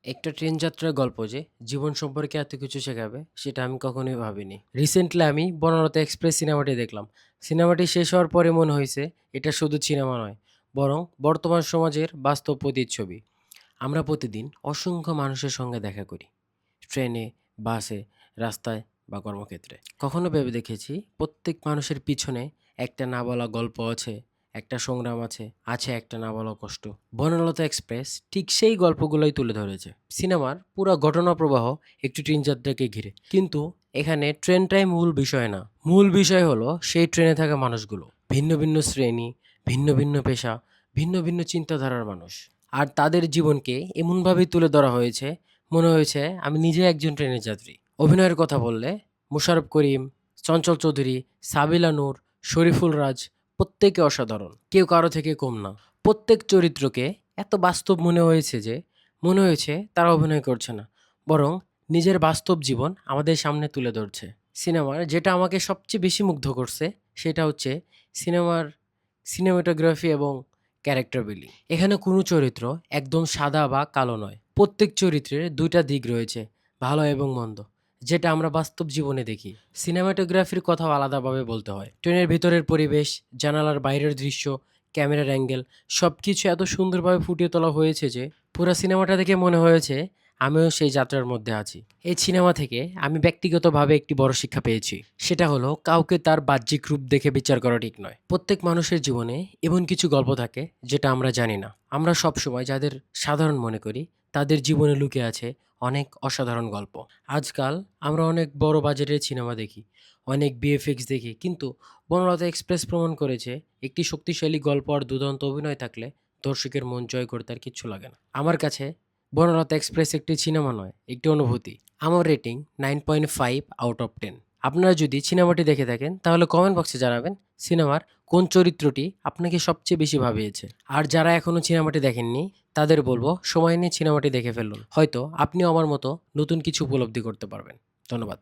একটা ট্রেন যাত্রার গল্প যে জীবন সম্পর্কে এত কিছু শেখাবে সেটা আমি কখনোই ভাবিনি। রিসেন্টলি আমি বনলতা এক্সপ্রেস সিনেমাটি দেখলাম। সিনেমাটি শেষ হওয়ার পরে মনে হয়েছে এটা শুধু সিনেমা নয়, বরং বর্তমান সমাজের বাস্তব প্রতিচ্ছবি। আমরা প্রতিদিন অসংখ্য মানুষের সঙ্গে দেখা করি, ট্রেনে, বাসে, রাস্তায় বা কর্মক্ষেত্রে। কখনো ভেবে দেখেছি প্রত্যেক মানুষের পিছনে একটা না বলা গল্প আছে, একটা সংগ্রাম আছে, আছে একটা না বলা কষ্ট। বনলতা এক্সপ্রেস ঠিক সেই গল্পগুলোই তুলে ধরেছে। সিনেমার পুরো ঘটনা প্রবাহ একটি ট্রেন যাত্রাকে ঘিরে, কিন্তু এখানে ট্রেনটাই মূল বিষয় না। মূল বিষয় হলো সেই ট্রেনে থাকা মানুষগুলো, ভিন্ন ভিন্ন শ্রেণী, ভিন্ন ভিন্ন পেশা, ভিন্ন ভিন্ন চিন্তাধারার মানুষ। আর তাদের জীবনকে এমনভাবেই তুলে ধরা হয়েছে, মনে হয়েছে আমি নিজে একজন ট্রেনের যাত্রী। অভিনয়ের কথা বললে মোশাররফ করিম, চঞ্চল চৌধুরী, সাবিলা নূর, শরীফুল রাজ প্রত্যেকে অসাধারণ। কেউ কারো থেকে কম না। প্রত্যেক চরিত্রকে এত বাস্তব মনে হয়েছে তারা অভিনয় করছে না, বরং নিজের বাস্তব জীবন আমাদের সামনে তুলে ধরছে। সিনেমার যেটা আমাকে সবচেয়ে বেশি মুগ্ধ করছে সেটা হচ্ছে সিনেমার সিনেমাটোগ্রাফি এবং ক্যারেক্টার বিল্ডিং। এখানে কোনো চরিত্র একদম সাদা বা কালো নয়। প্রত্যেক চরিত্রের দুইটা দিক রয়েছে, ভালো এবং মন্দ, যেটা আমরা বাস্তব জীবনে দেখি। সিনেমাটোগ্রাফির কথাও আলাদাভাবে বলতে হয়। ট্রেনের ভিতরের পরিবেশ, জানালার বাইরের দৃশ্য, ক্যামেরার অ্যাঙ্গেল সবকিছু এত সুন্দরভাবে ফুটিয়ে তোলা হয়েছে যে পুরো সিনেমাটা দেখে মনে হয়েছে আমিও সেই যাত্রার মধ্যে আছি। এই সিনেমা থেকে আমি ব্যক্তিগতভাবে একটি বড় শিক্ষা পেয়েছি। সেটা হলো কাউকে তার বাহ্যিক রূপ দেখে বিচার করা ঠিক নয়। প্রত্যেক মানুষের জীবনে এমন কিছু গল্প থাকে যেটা আমরা জানি না। আমরা সবসময় যাদের সাধারণ মনে করি তাদের জীবনে লুকিয়ে আছে অনেক অসাধারণ গল্প। আজকাল আমরা অনেক বড় বাজেটের সিনেমা দেখি, অনেক বিএফএক্স দেখি, কিন্তু বনলতা এক্সপ্রেস প্রমাণ করেছে একটি শক্তিশালী গল্প আর দুর্দান্ত অভিনয় থাকলে দর্শকের মন জয় করতে আর কিচ্ছু লাগে না। আমার কাছে বনলতা এক্সপ্রেস একটি সিনেমা নয়, একটি অনুভূতি। আমার রেটিং 9.5/10। আপনারা যদি সিনেমাটি দেখে থাকেন তাহলে কমেন্ট বক্সে জানাবেন সিনেমার কোন চরিত্রটি আপনাকে সবচেয়ে বেশি ভাবিয়েছে। আর যারা এখনো সিনেমাটি দেখেননি তাদের বলবো সময় নিয়ে সিনেমাটি দেখে ফেলুন। হয়তো আপনিও আমার মতো নতুন কিছু উপলব্ধি করতে পারবেন। ধন্যবাদ।